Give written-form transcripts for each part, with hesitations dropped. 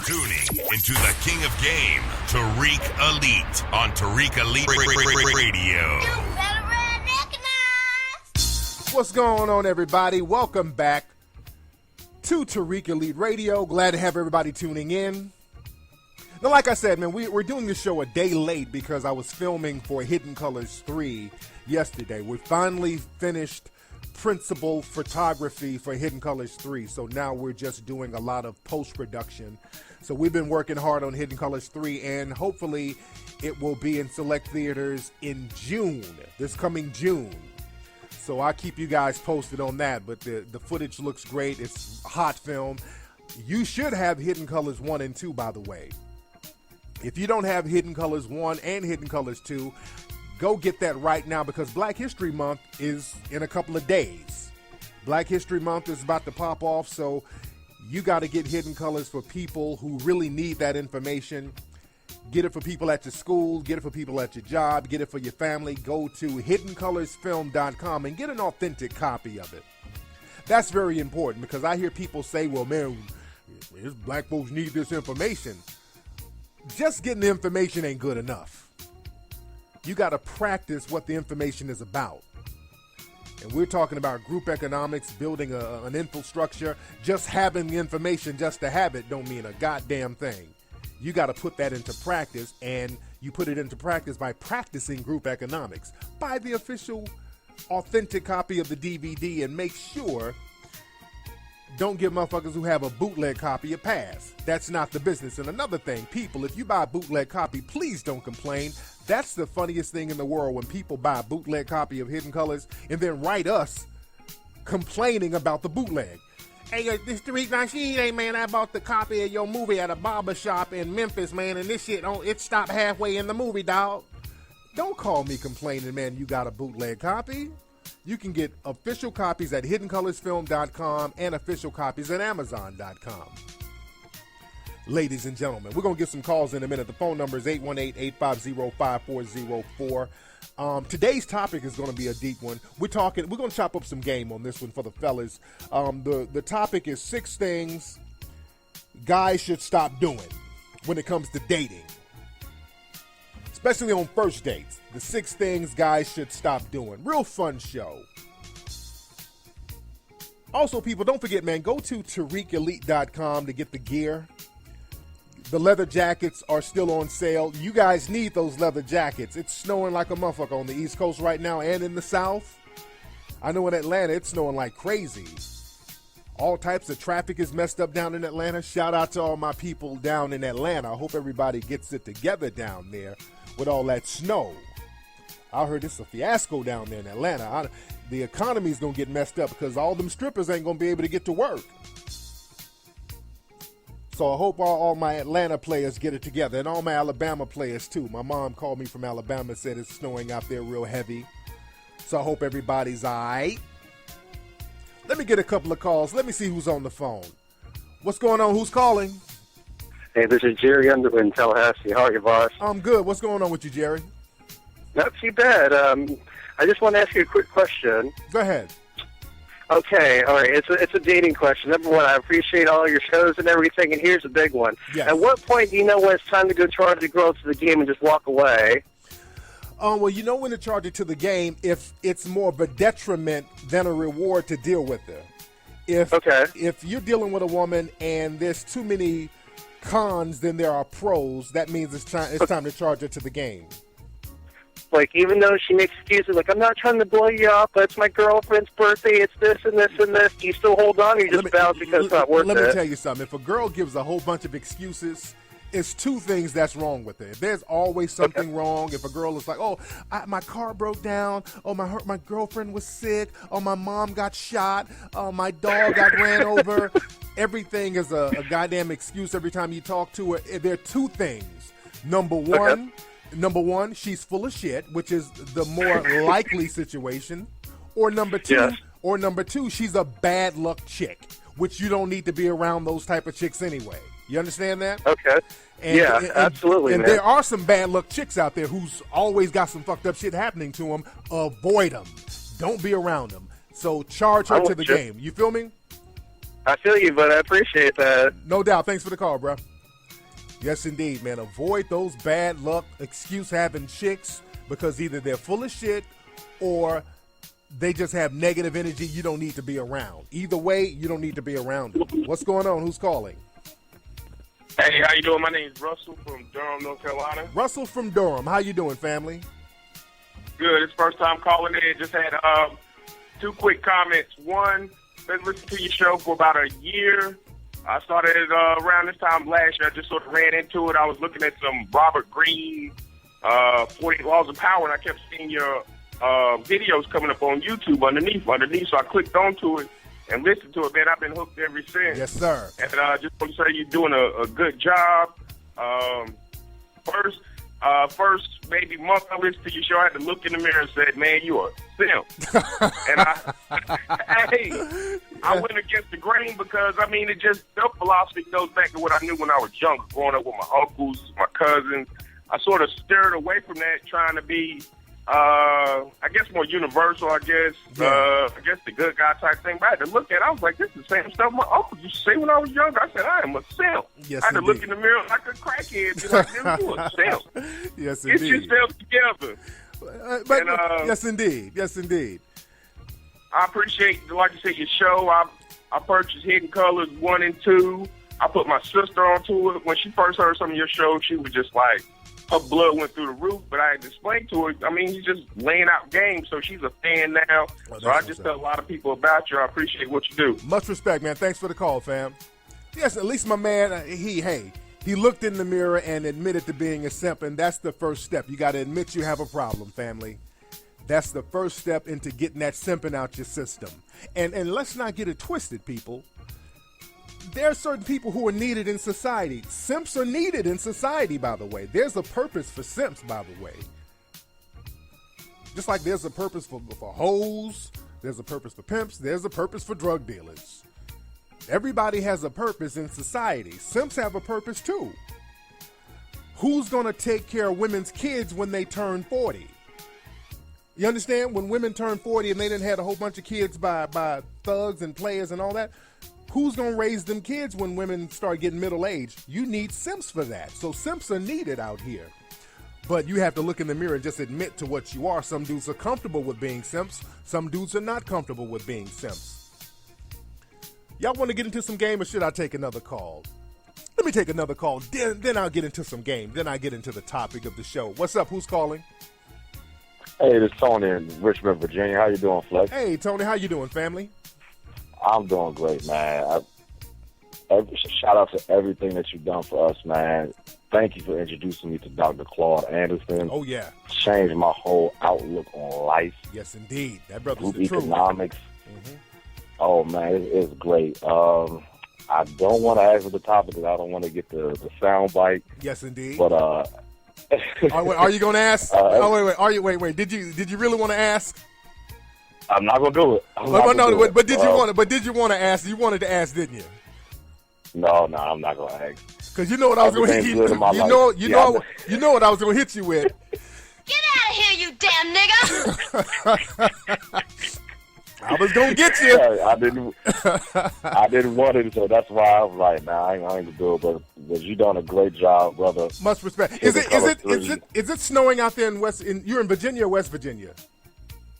tuning into the king of game, Tariq Elite, on Tariq Elite Radio. What's going on, everybody? Welcome back to Tariq Elite Radio. Glad to have everybody tuning in. Now, like I said, man, we're doing this show a day late because I was filming for Hidden Colors 3 yesterday. We finally finished principal photography for Hidden Colors 3, so now we're just doing a lot of post-production. So we've been working hard on Hidden Colors 3, and hopefully it will be in select theaters in June, this coming June. So I'll keep you guys posted on that, but the footage looks great. It's hot film. You should have Hidden Colors 1 and 2, by the way. If you don't have Hidden Colors 1 and Hidden Colors 2, go get that right now, because Black History Month is in a couple of days. Black History Month is about to pop off, so you got to get Hidden Colors for people who really need that information. Get it for people at your school, get it for people at your job, get it for your family. Go to hiddenoColorsFilm.com and get an authentic copy of it. That's very important, because I hear people say, well, man, black folks need this information. Just getting the information ain't good enough. You got to practice what the information is about. And we're talking about group economics, building an infrastructure. Just having the information just to have it don't mean a goddamn thing. You got to put that into practice, and you put it into practice by practicing group economics. Buy the official, authentic copy of the DVD and make sure, don't give motherfuckers who have a bootleg copy a pass. That's not the business. And another thing, people, if you buy a bootleg copy, please don't complain. That's the funniest thing in the world, when people buy a bootleg copy of Hidden Colors and then write us complaining about the bootleg. Hey, this Tariq Nasheed, hey, man, I bought the copy of your movie at a barber shop in Memphis, man, and this shit, it stopped halfway in the movie, dog. Don't call me complaining, man, you got a bootleg copy. You can get official copies at hiddenoColorsFilm.com and official copies at Amazon.com. Ladies and gentlemen, we're going to get some calls in a minute. The phone number is 818-850-5404. Today's topic is going to be a deep one. We're going to chop up some game on this one for the fellas. The topic is 6 things guys should stop doing when it comes to dating, especially on first dates. The 6 things guys should stop doing. Real fun show. Also, people, don't forget, man, go to TariqElite.com to get the gear. The leather jackets are still on sale. You guys need those leather jackets. It's snowing like a motherfucker on the East Coast right now and in the South. I know in Atlanta it's snowing like crazy. All types of traffic is messed up down in Atlanta. Shout out to all my people down in Atlanta. I hope everybody gets it together down there with all that snow. I heard it's a fiasco down there in Atlanta. The economy's going to get messed up because all them strippers ain't going to be able to get to work. So I hope all my Atlanta players get it together, and all my Alabama players too. My mom called me from Alabama, said it's snowing out there real heavy. So I hope everybody's all right. Let me get a couple of calls. Let me see who's on the phone. What's going on? Who's calling? Hey, this is Jerry Underwood in Tallahassee. How are you, boss? I'm good. What's going on with you, Jerry? Not too bad. I just want to ask you a quick question. Go ahead. Okay, all right. It's a dating question. Number one, I appreciate all your shows and everything, and here's a big one. Yes. At what point do you know when it's time to go charge the girl to the game and just walk away? Well, you know when to charge it to the game if it's more of a detriment than a reward to deal with her. If you're dealing with a woman and there's too many cons than there are pros, that means it's time to charge her to the game. Like, even though she makes excuses, like, I'm not trying to blow you up, but it's my girlfriend's birthday, it's this and this and this, do you still hold on, or you just bounce because it's not worth it? Let me tell you something. If a girl gives a whole bunch of excuses, it's 2 things that's wrong with her. There's always something wrong. If a girl is like, my car broke down, my girlfriend was sick, my mom got shot, my dog got ran over, everything is a goddamn excuse every time you talk to her. There are 2 things. Number one, she's full of shit, which is the more likely situation. Or number two, she's a bad luck chick, which you don't need to be around those type of chicks anyway. You understand that? Okay. Absolutely, and man. there are some bad luck chicks out there who's always got some fucked up shit happening to them. Avoid them. Don't be around them. So charge her to the game. You feel me? I feel you, but I appreciate that. No doubt. Thanks for the call, bro. Yes, indeed, man. Avoid those bad luck, excuse-having chicks because either they're full of shit or they just have negative energy you don't need to be around. Either way, you don't need to be around them. What's going on? Who's calling? Hey, how you doing? My name is Russell from Durham, North Carolina. Russell from Durham. How you doing, family? Good. It's first time calling in. Just had two quick comments. One, been listening to your show for about a year. I started around this time last year. I just sort of ran into it. I was looking at some Robert Greene, 48 Laws of Power, and I kept seeing your videos coming up on YouTube underneath. So I clicked onto it and listened to it. Man, I've been hooked ever since. Yes, sir. And I just want to say you're doing a good job. First maybe month I listened to your show, I had to look in the mirror and said, man, you are simp. And I went against the grain because, I mean, it just, their philosophy goes back to what I knew when I was younger, growing up with my uncles, my cousins. I sort of steered away from that, trying to be, I guess, more universal, I guess the good guy type thing. But I had to look at it, I was like, this is the same stuff my uncle used to say when I was younger. I said, I am a simp. Yes, I had to indeed. look in the mirror like a crackhead, be like, dude, you a simp. Yes, Get indeed. yourself together. Yes, indeed. Yes, indeed. I appreciate, like you said, your show. I purchased Hidden Colors 1 and 2. I put my sister onto it. When she first heard some of your show, she was just like, her blood went through the roof. But I had to explain to her, I mean, he's just laying out games. So she's a fan now. So I just tell a lot of people about you. I appreciate what you do. Much respect, man. Thanks for the call, fam. Yes, at least my man, he looked in the mirror and admitted to being a simp, and that's the first step. You got to admit you have a problem, family. That's the first step into getting that simping out your system. And let's not get it twisted, people. There are certain people who are needed in society. Simps are needed in society, by the way. There's a purpose for simps, by the way. Just like there's a purpose for hoes, there's a purpose for pimps, there's a purpose for drug dealers. Everybody has a purpose in society. Simps have a purpose too. Who's going to take care of women's kids when they turn 40? You understand? When women turn 40 and they done had a whole bunch of kids by thugs and players and all that, who's going to raise them kids when women start getting middle-aged? You need simps for that. So simps are needed out here. But you have to look in the mirror and just admit to what you are. Some dudes are comfortable with being simps. Some dudes are not comfortable with being simps. Y'all want to get into some game, or should I take another call? Let me take another call. Then I'll get into some game. Then I get into the topic of the show. What's up? Who's calling? Hey, this is Tony in Richmond, Virginia. How you doing, Flex? Hey, Tony. How you doing, family? I'm doing great, man. Shout out to everything that you've done for us, man. Thank you for introducing me to Dr. Claude Anderson. Oh, yeah. Changed my whole outlook on life. Yes, indeed. That brother's Group the truth. economics. Mm-hmm. Oh, man, it's great. I don't want to ask for the topic because I don't want to get the sound bite. Yes, indeed. But are you going to ask? Wait. Did you really want to ask? I'm not gonna do it. But did you want to ask? You wanted to ask, didn't you? No, I'm not gonna ask. Because you know what I was going to hit you. You know what I was going to hit you with. Get out of here, you damn nigga! I was going to get you. I didn't want it, so that's why I was like, nah, I ain't gonna do it. But you done a great job, brother. Much respect. Is it snowing out there you're in Virginia or West Virginia?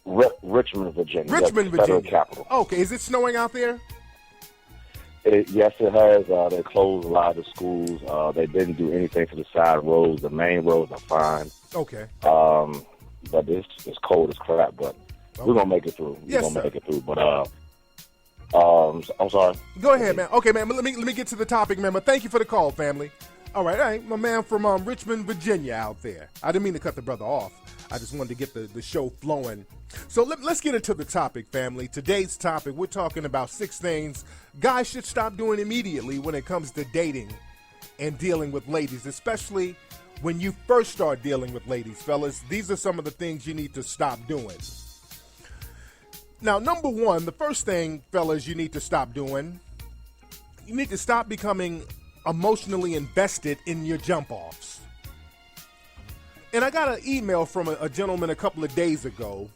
Richmond, Virginia. Richmond, Virginia. Federal Virginia. capital. Okay, is it snowing out there? Yes, it has. They closed a lot of the schools. They didn't do anything for the side roads. The main roads are fine. Okay. But it's cold as crap. But we're gonna make it through. Make it through. But I'm sorry. Go ahead, man. Okay, man. Let me get to the topic, man. But thank you for the call, family. All right. My man from Richmond, Virginia, out there. I didn't mean to cut the brother off. I just wanted to get the show flowing. So let's get into the topic, family. Today's topic, we're talking about 6 things guys should stop doing immediately when it comes to dating and dealing with ladies, especially when you first start dealing with ladies, fellas. These are some of the things you need to stop doing. Now, number 1, the first thing, fellas, you need to stop doing, you need to stop becoming emotionally invested in your jump-offs. And I got an email from a gentleman a couple of days ago.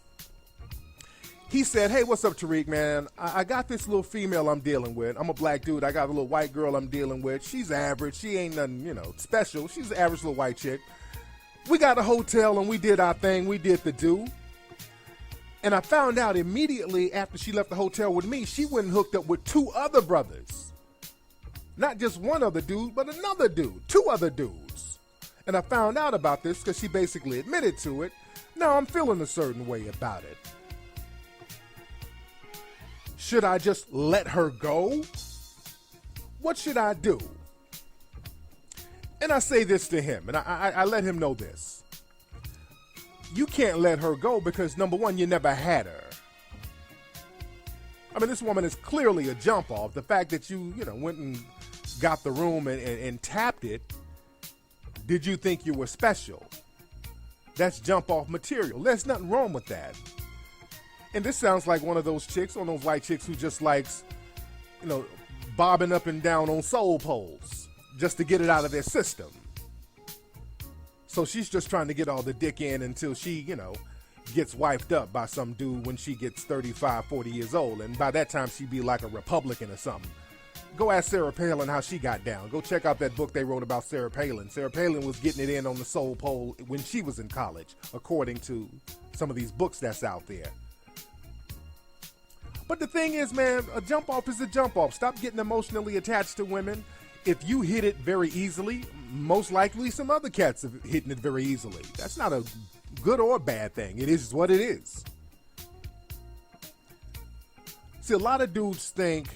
he said, hey, what's up, Tariq, man? I got this little female I'm dealing with. I'm a black dude. I got a little white girl I'm dealing with. She's average. She ain't nothing, special. She's an average little white chick. We got a hotel and we did our thing. We did the do. And I found out immediately after she left the hotel with me, she went and hooked up with 2 other brothers. Not just one other dude, but another dude. 2 other dudes. And I found out about this because she basically admitted to it. Now I'm feeling a certain way about it. Should I just let her go? What should I do? And I say this to him, and I let him know this. You can't let her go because, number one, you never had her. I mean, this woman is clearly a jump off. The fact that you went and got the room and tapped it, did you think you were special? That's jump off material. There's nothing wrong with that. And this sounds like one of those chicks, one of those white chicks who just likes, bobbing up and down on soul poles just to get it out of their system. So she's just trying to get all the dick in until she, gets wiped up by some dude when she gets 35, 40 years old. And by that time, she'd be like a Republican or something. Go ask Sarah Palin how she got down. Go check out that book they wrote about Sarah Palin. Sarah Palin was getting it in on the soul pole when she was in college, according to some of these books that's out there. But the thing is, man, a jump off is a jump off. Stop getting emotionally attached to women. If you hit it very easily, most likely some other cats are hitting it very easily. That's not a good or bad thing. It is what it is. See, a lot of dudes think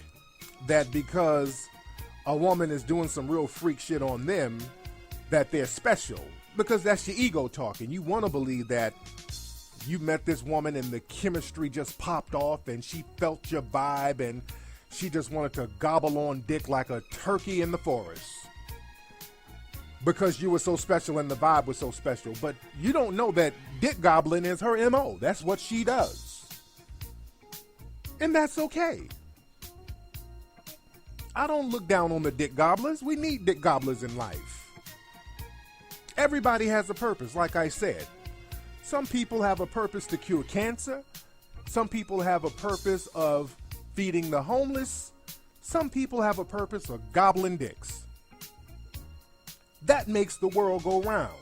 that because a woman is doing some real freak shit on them, that they're special. Because that's your ego talking. You want to believe that you met this woman and the chemistry just popped off and she felt your vibe and she just wanted to gobble on dick like a turkey in the forest. Because you were so special and the vibe was so special. But you don't know that dick gobbling is her MO. That's what she does. And that's okay. I don't look down on the dick gobblers. We need dick gobblers in life. Everybody has a purpose, like I said. Some people have a purpose to cure cancer. Some people have a purpose of feeding the homeless. Some people have a purpose of gobbling dicks. That makes the world go round.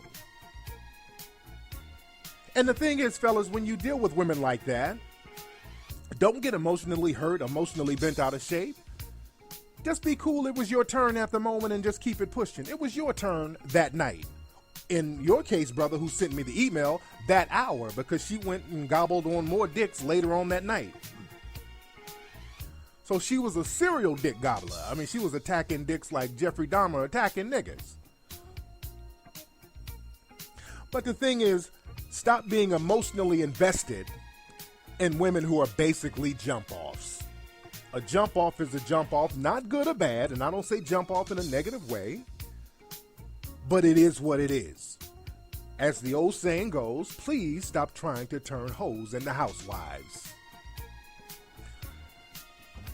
And the thing is, fellas, when you deal with women like that, don't get emotionally hurt, emotionally bent out of shape. Just be cool. It was your turn at the moment and just keep it pushing. It was your turn that night. In your case, brother, who sent me the email, that hour, because she went and gobbled on more dicks later on that night. So she was a serial dick gobbler. I mean, she was attacking dicks like Jeffrey Dahmer attacking niggas. But the thing is, stop being emotionally invested in women who are basically jump-offs. A jump-off is a jump-off, not good or bad, and I don't say jump-off in a negative way, but it is what it is. As the old saying goes, please stop trying to turn hoes into housewives.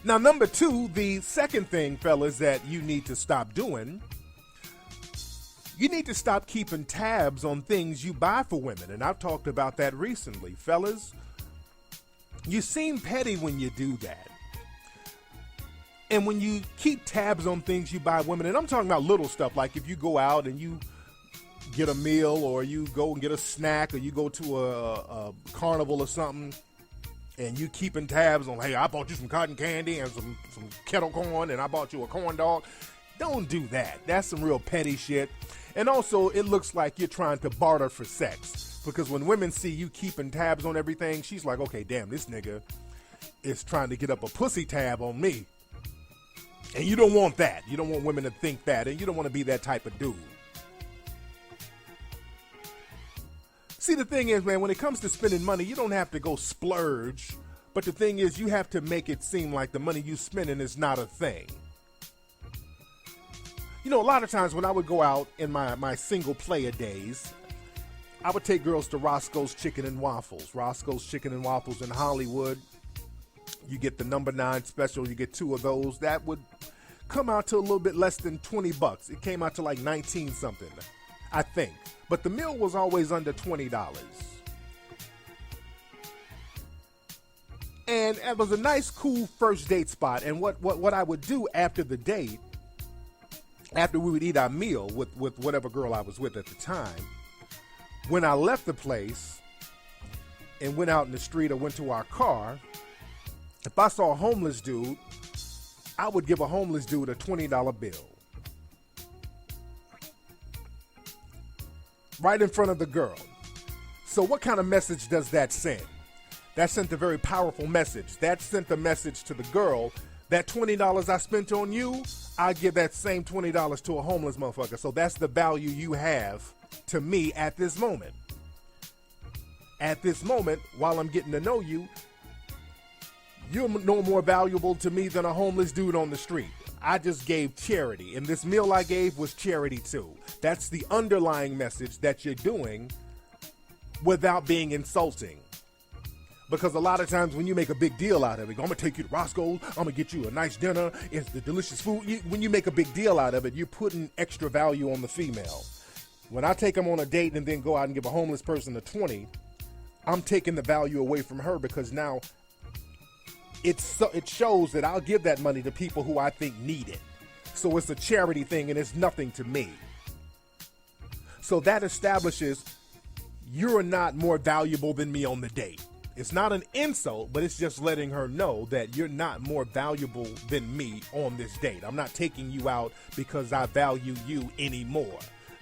Now, number 2, the second thing, fellas, that you need to stop doing, you need to stop keeping tabs on things you buy for women. And I've talked about that recently. Fellas, you seem petty when you do that. And when you keep tabs on things you buy women, and I'm talking about little stuff, like if you go out and you get a meal or you go and get a snack or you go to a carnival or something, and you keeping tabs on, hey, I bought you some cotton candy and some kettle corn and I bought you a corn dog. Don't do that. That's some real petty shit. And also, it looks like you're trying to barter for sex. Because when women see you keeping tabs on everything, she's like, okay, damn, this nigga is trying to get up a pussy tab on me. And you don't want that. You don't want women to think that. And you don't want to be that type of dude. See, the thing is, man, when it comes to spending money, you don't have to go splurge. But the thing is, you have to make it seem like the money you spending is not a thing. You know, a lot of times when I would go out in my single player days, I would take girls to Roscoe's Chicken and Waffles. Roscoe's Chicken and Waffles in Hollywood. You get the number 9 special. You get 2 of those. That would come out to a little bit less than $20. It came out to like 19 something, I think. But the meal was always under $20. And it was a nice, cool first date spot. And what I would do after the date, after we would eat our meal with whatever girl I was with at the time, when I left the place and went out in the street or went to our car, if I saw a homeless dude, I would give a homeless dude a $20 bill. Right in front of the girl. So what kind of message does that send? That sent a very powerful message. That sent a message to the girl that $20 I spent on you, I give that same $20 to a homeless motherfucker. So that's the value you have to me at this moment. At this moment, while I'm getting to know you, you're no more valuable to me than a homeless dude on the street. I just gave charity, and this meal I gave was charity too. That's the underlying message that you're doing without being insulting. Because a lot of times when you make a big deal out of it, I'm going to take you to Roscoe's, I'm going to get you a nice dinner, it's the delicious food. When you make a big deal out of it, you're putting extra value on the female. When I take them on a date and then go out and give a homeless person a 20, I'm taking the value away from her because now it shows that I'll give that money to people who I think need it. So it's a charity thing and it's nothing to me. So that establishes you're not more valuable than me on the date. It's not an insult, but it's just letting her know that you're not more valuable than me on this date. I'm not taking you out because I value you any more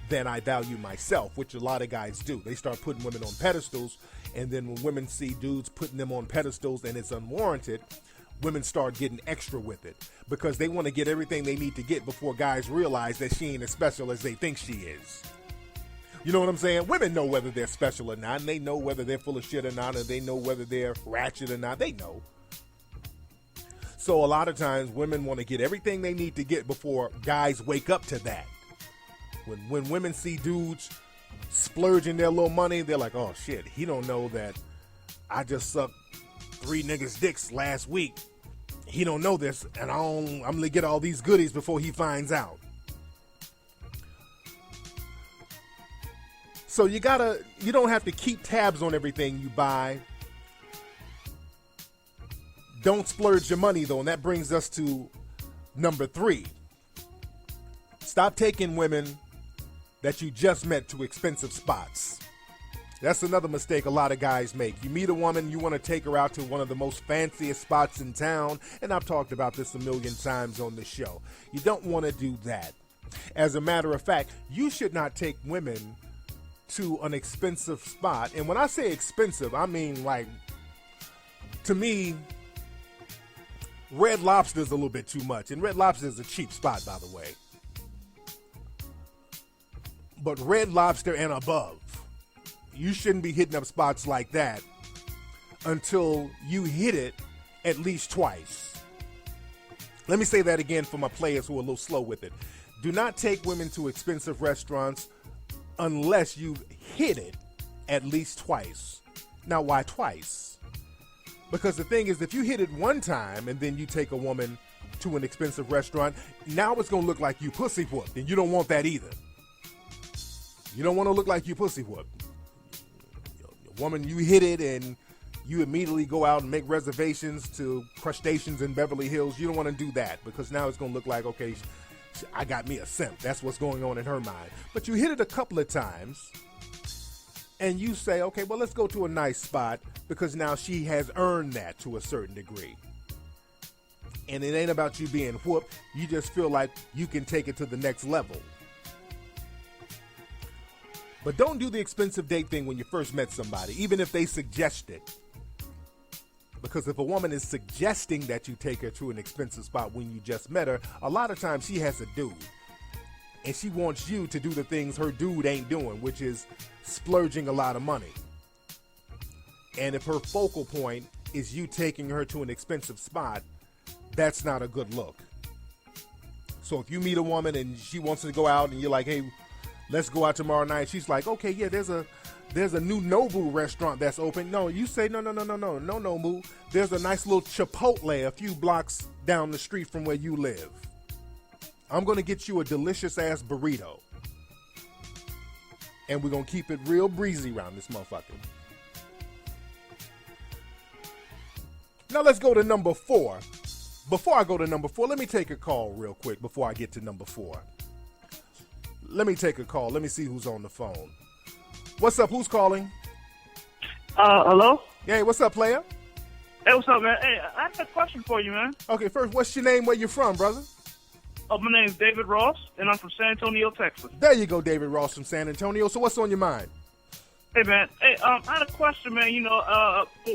than I value myself, which a lot of guys do. They start putting women on pedestals, and then when women see dudes putting them on pedestals and it's unwarranted, women start getting extra with it because they want to get everything they need to get before guys realize that she ain't as special as they think she is. You know what I'm saying? Women know whether they're special or not, and they know whether they're full of shit or not, and they know whether they're ratchet or not. They know. So a lot of times women want to get everything they need to get before guys wake up to that. When women see dudes splurging their little money, they're like, oh shit, he don't know that I just sucked 3 niggas' dicks last week. He don't know this, and I'm going to get all these goodies before he finds out. So you don't have to keep tabs on everything you buy. Don't splurge your money though, and that brings us to number 3. Stop taking women that you just met to expensive spots. That's another mistake a lot of guys make. You meet a woman, you want to take her out to one of the most fanciest spots in town, and I've talked about this a million times on the show. You don't want to do that. As a matter of fact, you should not take women to an expensive spot. And when I say expensive, I mean, like, to me, Red Lobster is a little bit too much. And Red Lobster is a cheap spot, by the way. But Red Lobster and above, you shouldn't be hitting up spots like that until you hit it at least twice. Let me say that again for my players who are a little slow with it. Do not take women to expensive restaurants unless you've hit it at least twice. Now, why twice? Because the thing is, if you hit it one time and then you take a woman to an expensive restaurant, now it's going to look like you pussy whooped, and you don't want that either. You don't want to look like you pussy whooped. Woman, you hit it and you immediately go out and make reservations to crustaceans in Beverly Hills. You don't want to do that because now it's going to look like, okay, I got me a simp. That's what's going on in her mind. But you hit it a couple of times and you say, okay, well, let's go to a nice spot because now she has earned that to a certain degree. And it ain't about you being whooped. You just feel like you can take it to the next level. But don't do the expensive date thing when you first met somebody, even if they suggest it. Because if a woman is suggesting that you take her to an expensive spot when you just met her, a lot of times she has a dude. And she wants you to do the things her dude ain't doing, which is splurging a lot of money. And if her focal point is you taking her to an expensive spot, that's not a good look. So if you meet a woman and she wants to go out and you're like, hey, let's go out tomorrow night. She's like, okay, yeah, there's a new Nobu restaurant that's open. No, you say, no, Nobu. There's a nice little Chipotle a few blocks down the street from where you live. I'm going to get you a delicious ass burrito. And we're going to keep it real breezy around this motherfucker. Now let's go to number 4. Before I go to number 4, let me take a call real quick before I get to number 4. Let me take a call. Let me see who's on the phone. What's up? Who's calling? Hello? Hey, what's up, player? Hey, what's up, man? Hey, I have a question for you, man. Okay, first, what's your name? Where you from, brother? Oh, my name's David Ross, and I'm from San Antonio, Texas. There you go, David Ross from San Antonio. So what's on your mind? Hey, man. Hey, I had a question, man. You know,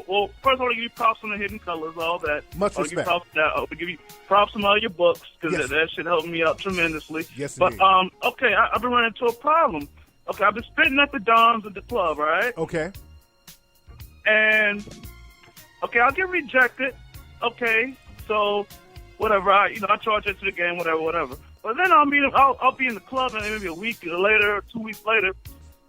well, first I want to give you props on the Hidden Colors, all that. Much I'll give you respect. props on that. I'll give you props on all your books, because Yes. that shit helped me out tremendously. Yes, but, indeed. okay, I've been running into a problem. Okay, I've been spitting at the Dons at the club, right? Okay. And, okay, I'll get rejected. Okay, so whatever. I charge it to the game, whatever. But then I'll be in the club, and maybe a week later, or 2 weeks later,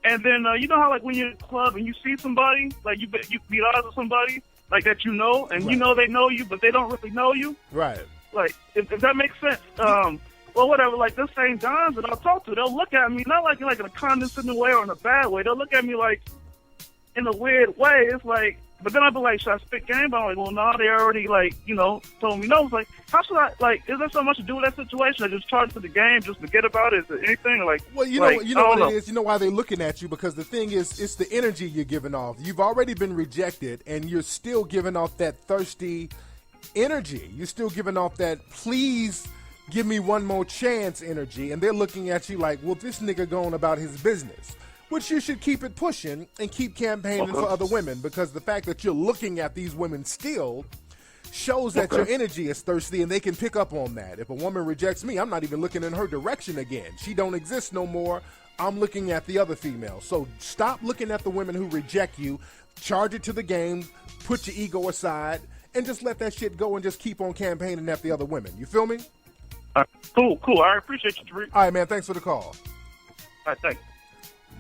and then you know how like when you're in the club and you see somebody, like you meet eyes with somebody like that you know, and Right. you know they know you, but they don't really know you. Right. Like if that makes sense. Well, whatever. Like the same Dons that I'll talk to, they'll look at me not like in a condescending way or in a bad way. They'll look at me like in a weird way. It's like, but then I'll be like, should I spit game? I'm like, well, no, they already told me no. It's like, how should I is there so much to do with that situation? I just charge to the game, just forget about it. Is there anything like? Well, you like, know I what don't it is. You know why they're looking at you, because the thing is, it's the energy you're giving off. You've already been rejected, and you're still giving off that thirsty energy. You're still giving off that please give me one more chance energy, and they're looking at you like, well, this nigga going about his business. Which you should keep it pushing and keep campaigning for other women, because the fact that you're looking at these women still shows that your energy is thirsty, and they can pick up on that. If a woman rejects me, I'm not even looking in her direction again. She don't exist no more. I'm looking at the other female. So stop looking at the women who reject you, charge it to the game, put your ego aside, and just let that shit go and just keep on campaigning at the other women. You feel me? Cool. I appreciate you, Tariq. All right, man, thanks for the call. All right, thanks.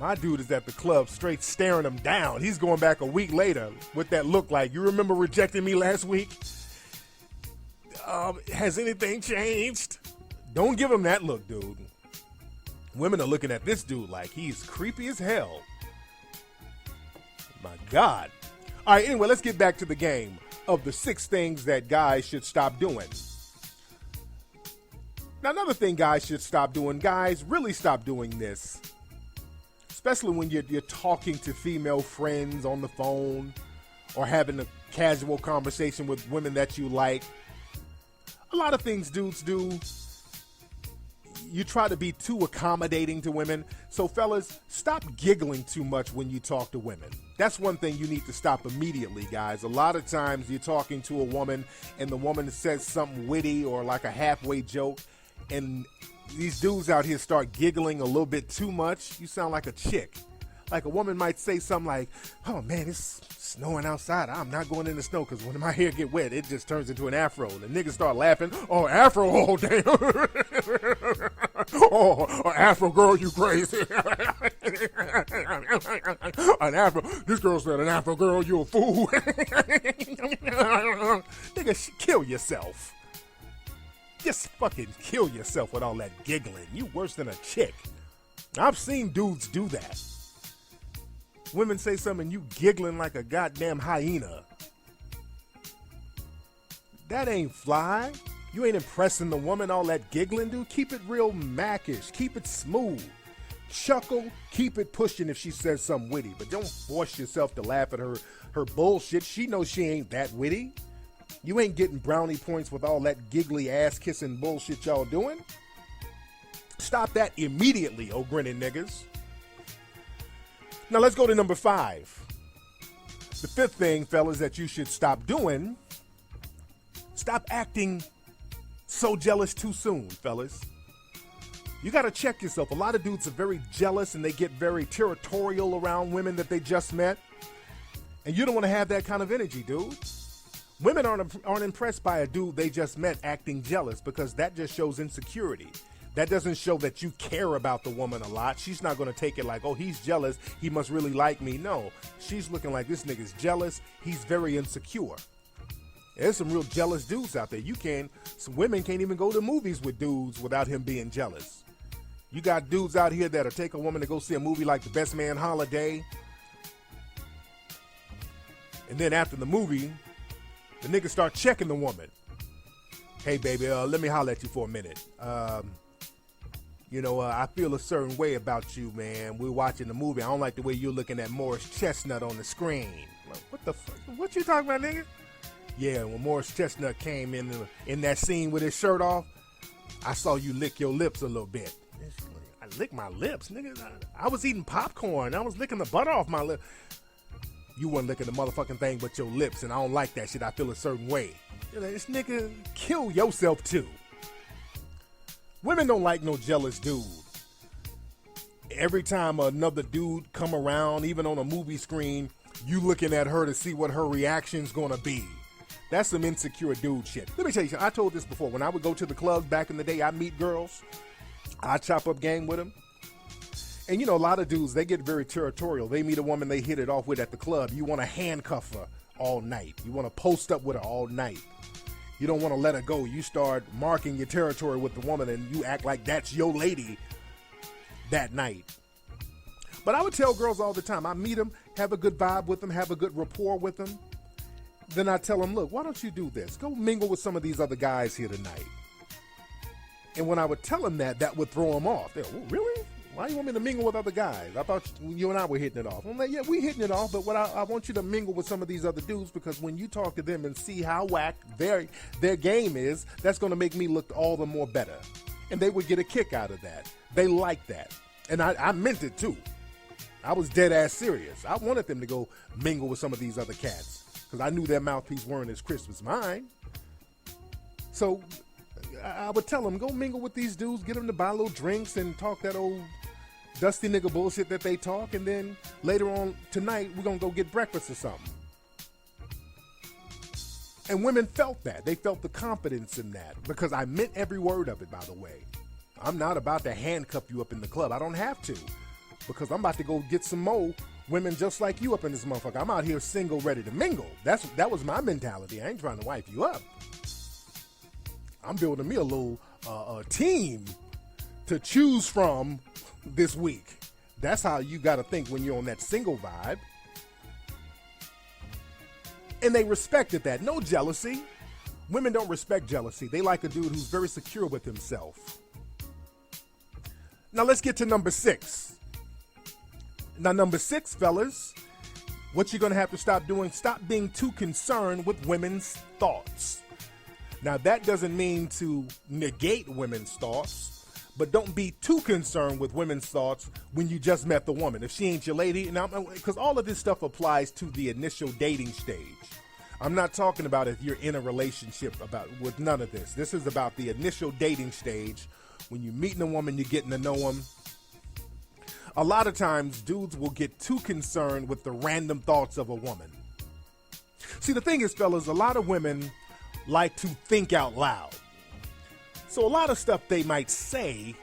My dude is at the club straight staring him down. He's going back a week later with that look like, you remember rejecting me last week? Has anything changed? Don't give him that look, dude. Women are looking at this dude like he's creepy as hell. My God. All right, anyway, let's get back to the game of the 6 things that guys should stop doing. Now, another thing guys should stop doing, guys really stop doing this, especially when you're talking to female friends on the phone or having a casual conversation with women that you like. A lot of things dudes do, you try to be too accommodating to women. So fellas, stop giggling too much when you talk to women. That's one thing you need to stop immediately, guys. A lot of times you're talking to a woman and the woman says something witty or like a halfway joke, and these dudes out here start giggling a little bit too much. You sound like a chick. Like a woman might say something like, oh man, it's snowing outside. I'm not going in the snow because when my hair get wet, it just turns into an afro. And the niggas start laughing. Oh, afro, oh damn. Oh, afro girl, you crazy. An afro. This girl said an afro girl, you a fool. Nigga, kill yourself. Just fucking kill yourself with all that giggling. You worse than a chick. I've seen dudes do that. Women say something and you giggling like a goddamn hyena. That ain't fly. You ain't impressing the woman, all that giggling, dude. Keep it real mackish. Keep it smooth. Chuckle. Keep it pushing if she says something witty. But don't force yourself to laugh at her bullshit. She knows she ain't that witty. You ain't getting brownie points with all that giggly ass-kissing bullshit y'all doing. Stop that immediately, oh grinning niggas. Now let's go to number 5. The 5th thing, fellas, that you should stop doing, stop acting so jealous too soon, fellas. You got to check yourself. A lot of dudes are very jealous and they get very territorial around women that they just met. And you don't want to have that kind of energy, dude. Women aren't impressed by a dude they just met acting jealous, because that just shows insecurity. That doesn't show that you care about the woman a lot. She's not going to take it like, oh, he's jealous, he must really like me. No, she's looking like, this nigga's jealous, he's very insecure. There's some real jealous dudes out there. Some women can't even go to movies with dudes without him being jealous. You got dudes out here that'll take a woman to go see a movie like The Best Man Holiday, and then after the movie, The nigga start checking the woman. Hey, baby, let me holler at you for a minute. I feel a certain way about you, man. We're watching the movie. I don't like the way you're looking at Morris Chestnut on the screen. Like, what the fuck? What you talking about, nigga? Yeah, when Morris Chestnut came in that scene with his shirt off, I saw you lick your lips a little bit. I licked my lips, nigga. I was eating popcorn. I was licking the butter off my lip. You wasn't licking the motherfucking thing but your lips, and I don't like that shit. I feel a certain way. This nigga, kill yourself too. Women don't like no jealous dude. Every time another dude come around, even on a movie screen, you looking at her to see what her reaction's gonna be. That's some insecure dude shit. Let me tell you something. I told this before. When I would go to the clubs back in the day, I meet girls. I chop up game with them. And a lot of dudes, they get very territorial. They meet a woman they hit it off with at the club. You want to handcuff her all night. You want to post up with her all night. You don't want to let her go. You start marking your territory with the woman and you act like that's your lady that night. But I would tell girls all the time, I meet them, have a good vibe with them, have a good rapport with them. Then I tell them, look, why don't you do this? Go mingle with some of these other guys here tonight. And when I would tell them that would throw them off. They're, oh, really? Why do you want me to mingle with other guys? I thought you and I were hitting it off. I'm like, yeah, we hitting it off, but I want you to mingle with some of these other dudes because when you talk to them and see how whack their game is, that's going to make me look all the more better. And they would get a kick out of that. They like that. And I meant it too. I was dead ass serious. I wanted them to go mingle with some of these other cats because I knew their mouthpiece weren't as crisp as mine. So I would tell them, go mingle with these dudes, get them to buy little drinks and talk that old dusty nigga bullshit that they talk, and then later on tonight, we're going to go get breakfast or something. And women felt that. They felt the confidence in that because I meant every word of it, by the way. I'm not about to handcuff you up in the club. I don't have to because I'm about to go get some more women just like you up in this motherfucker. I'm out here single, ready to mingle. That was my mentality. I ain't trying to wipe you up. I'm building me a little team to choose from this week. That's how you got to think when you're on that single vibe. And they respected that. No jealousy. Women don't respect jealousy. They like a dude who's very secure with himself. Now let's get to number 6. Now number 6, fellas, what you're going to have to stop doing, stop being too concerned with women's thoughts. Now that doesn't mean to negate women's thoughts, but don't be too concerned with women's thoughts when you just met the woman. If she ain't your lady, because all of this stuff applies to the initial dating stage. I'm not talking about if you're in a relationship with none of this. This is about the initial dating stage. When you're meeting a woman, you're getting to know them. A lot of times, dudes will get too concerned with the random thoughts of a woman. See, the thing is, fellas, a lot of women like to think out loud. So a lot of stuff they might say,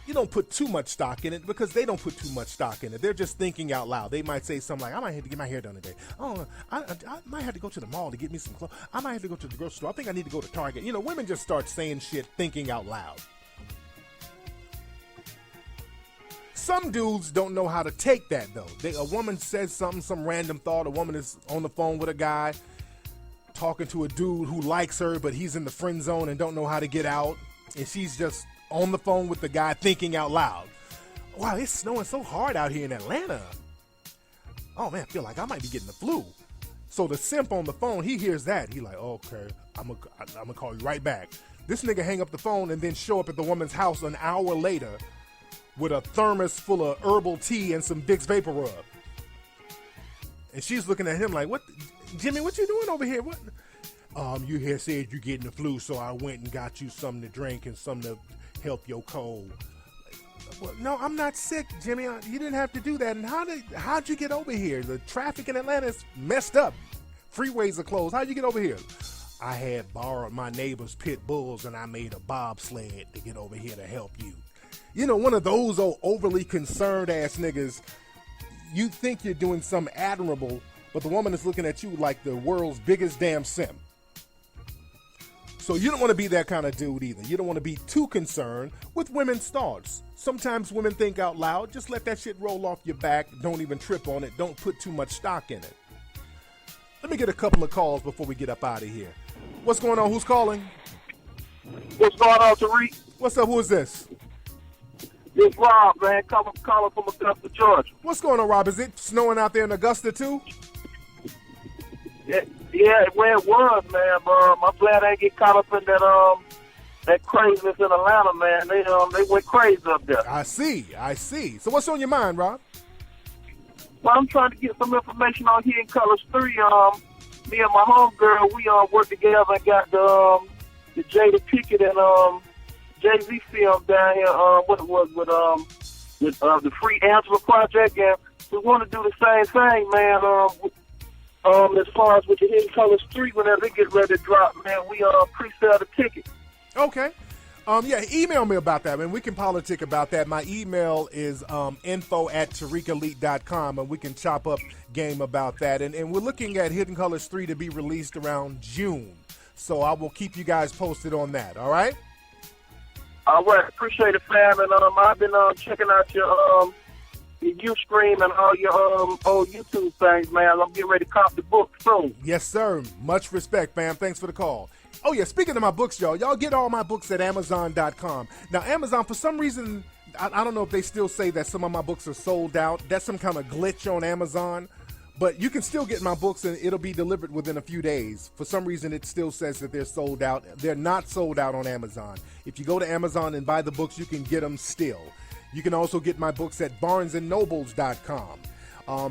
you don't put too much stock in it because they don't put too much stock in it. They're just thinking out loud. They might say something like, I might have to get my hair done today. Oh, I might have to go to the mall to get me some clothes. I might have to go to the grocery store. I think I need to go to Target. Women just start saying shit thinking out loud. Some dudes don't know how to take that, though. A woman says something, some random thought. A woman is on the phone with a guy talking to a dude who likes her, but he's in the friend zone and don't know how to get out. And she's just on the phone with the guy thinking out loud. Wow, it's snowing so hard out here in Atlanta. Oh, man, I feel like I might be getting the flu. So the simp on the phone, he hears that. He like, okay, I'm gonna call you right back. This nigga hang up the phone and then show up at the woman's house an hour later with a thermos full of herbal tea and some Vicks Vapor Rub. And she's looking at him like, what, Jimmy, what you doing over here? What? You here said you getting the flu, so I went and got you something to drink and something to help your cold. Well, no, I'm not sick, Jimmy. You didn't have to do that. And how'd you get over here? The traffic in Atlanta is messed up. Freeways are closed. How'd you get over here? I had borrowed my neighbor's pit bulls and I made a bobsled to get over here to help you. One of those old overly concerned ass niggas. You think you're doing something admirable, but the woman is looking at you like the world's biggest damn simp. So you don't want to be that kind of dude either. You don't want to be too concerned with women's thoughts. Sometimes women think out loud. Just let that shit roll off your back. Don't even trip on it. Don't put too much stock in it. Let me get a couple of calls before we get up out of here. What's going on? Who's calling? What's going on, Tariq? What's up? Who is this? It's Rob, man. Calling from Augusta, Georgia. What's going on, Rob? Is it snowing out there in Augusta, too? Yeah, well, it was, man. But I'm glad I didn't get caught up in that craziness in Atlanta, man. They went crazy up there. I see. So what's on your mind, Rob? Well, I'm trying to get some information on Hidden Colors 3. Me and my homegirl, we worked together and got the Jada Pickett and Jay-Z film down here. What it was with the Free Angela Project, and we want to do the same thing, man. As far as with the Hidden Colors 3, whenever they get ready to drop, man, we pre-sell the tickets. Okay. Yeah, email me about that, man. We can politic about that. My email is info@tariqelite.com, and we can chop up game about that. And we're looking at Hidden Colors 3 to be released around June. So I will keep you guys posted on that, all right? All right. Appreciate it, fam. And I've been checking out your Ustream and all your old YouTube things, man. I'm getting ready to cop the book soon. Yes, sir. Much respect, fam. Thanks for the call. Oh, yeah, speaking of my books, y'all get all my books at Amazon.com. Now, Amazon, for some reason, I don't know if they still say that some of my books are sold out. That's some kind of glitch on Amazon. But you can still get my books, and it'll be delivered within a few days. For some reason, it still says that they're sold out. They're not sold out on Amazon. If you go to Amazon and buy the books, you can get them still. You can also get my books at BarnesandNobles.com.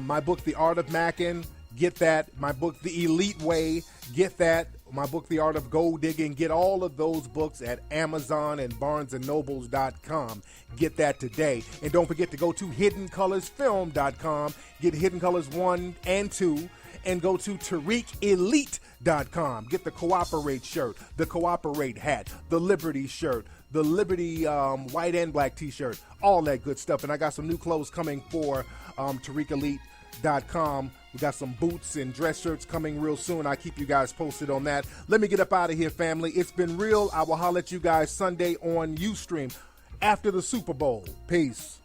My book, The Art of Mackin', get that. My book, The Elite Way, get that. My book, The Art of Gold Digging, get all of those books at Amazon and BarnesandNobles.com. Get that today. And don't forget to go to HiddenColorsFilm.com, get Hidden Colors 1 and 2, and go to TariqElite.com. Get the Cooperate shirt, the Cooperate hat, the Liberty shirt, the Liberty white and black t-shirt, all that good stuff. And I got some new clothes coming for TariqElite.com. We got some boots and dress shirts coming real soon. I'll keep you guys posted on that. Let me get up out of here, family. It's been real. I will holler at you guys Sunday on Ustream after the Super Bowl. Peace.